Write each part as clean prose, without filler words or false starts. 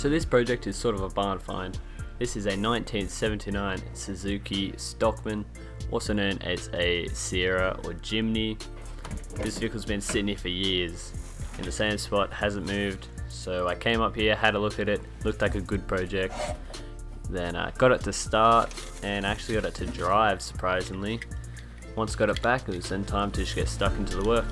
So this project is sort of a barn find. This is a 1979 Suzuki Stockman, also known as a Sierra or Jimny. This vehicle's been sitting here for years in the same spot, hasn't moved. So I came up here, had a look at it, looked like a good project. Then I got it to start and actually got it to drive, surprisingly. Once got it back, it was then time to just get stuck into the work.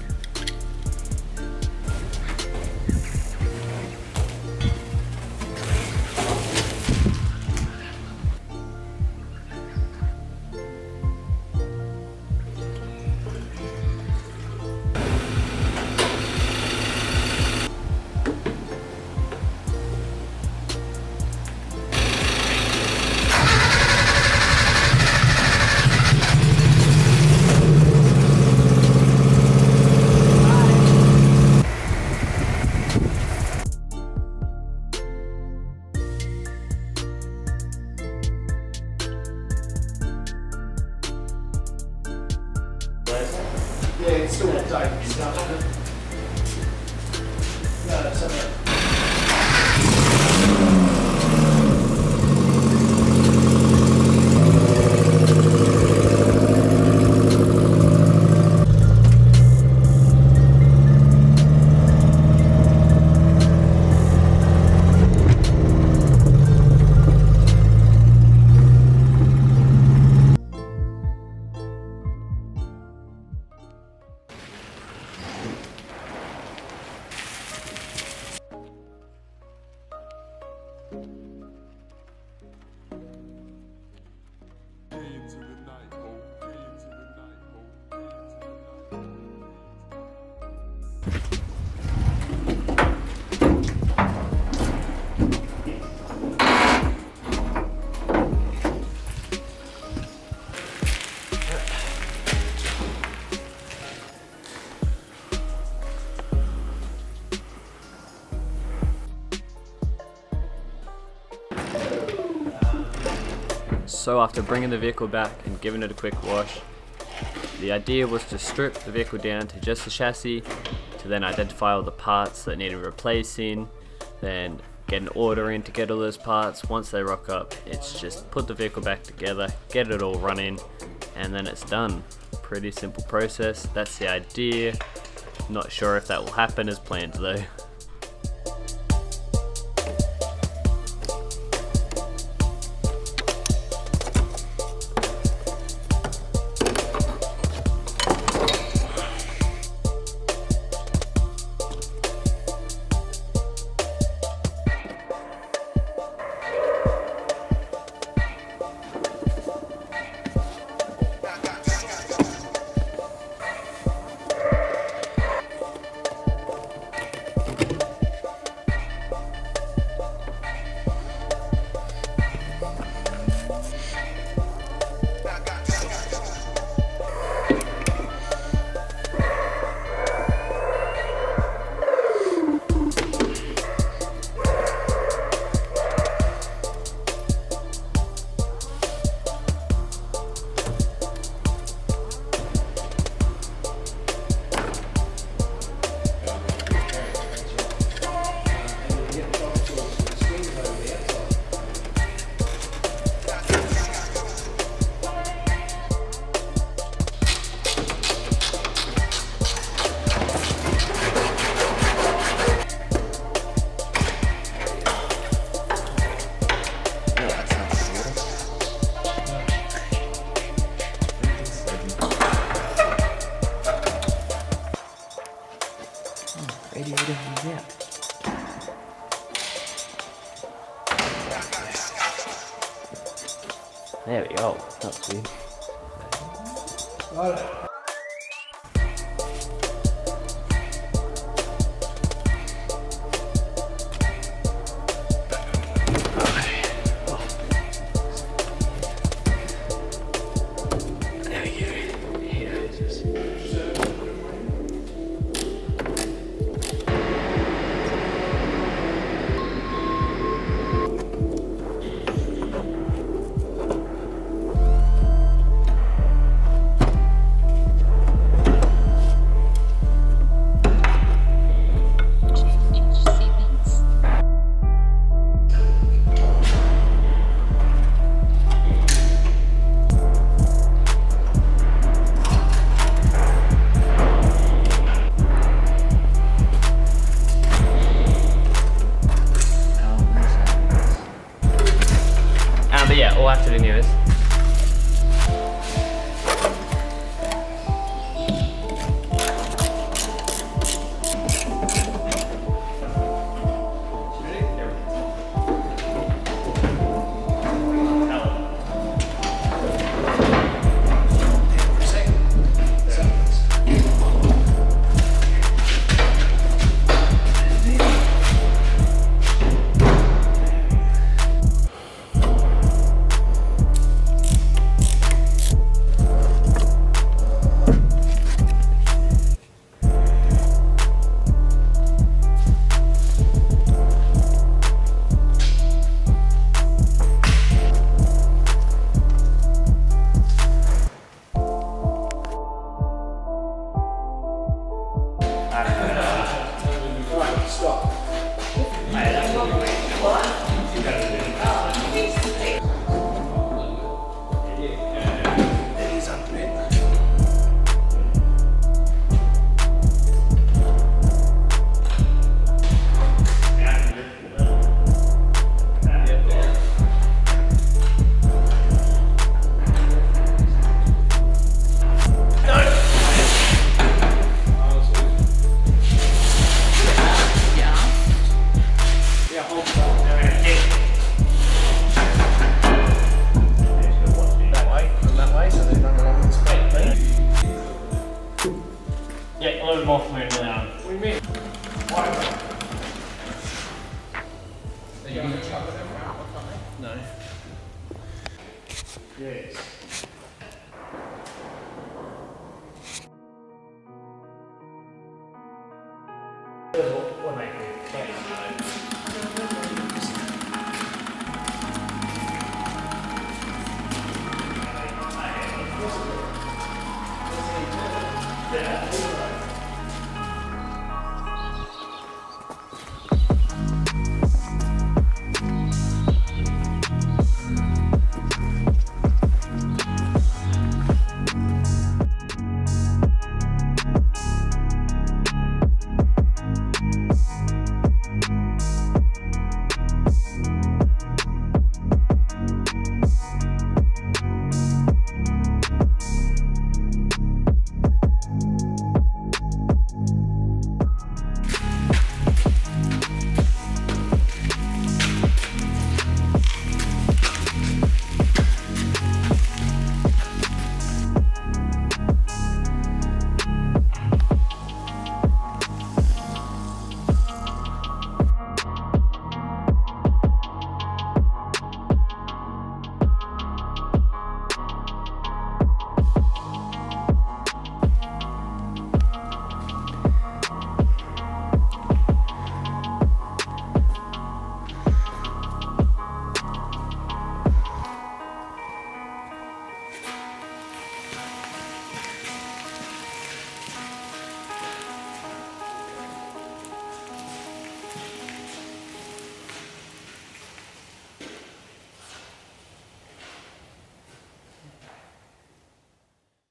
Yeah, it's still updated stuff. No, it's okay. So after bringing the vehicle back and giving it a quick wash, the idea was to strip the vehicle down to just the chassis, to then identify all the parts that needed replacing, then get an order in to get all those parts. Once they rock up, it's just put the vehicle back together, get it all running, and then it's done. Pretty simple process. That's the idea. Not sure if that will happen as planned though. There we go. That's good. yeah, all I have to do now is. Stop. It is unbent. Yeah, hold that way, from that way, so they run along this way. Yeah, a little bit more smooth down. What do you mean? Why? Are you going to chuck it around or something? No. Yes.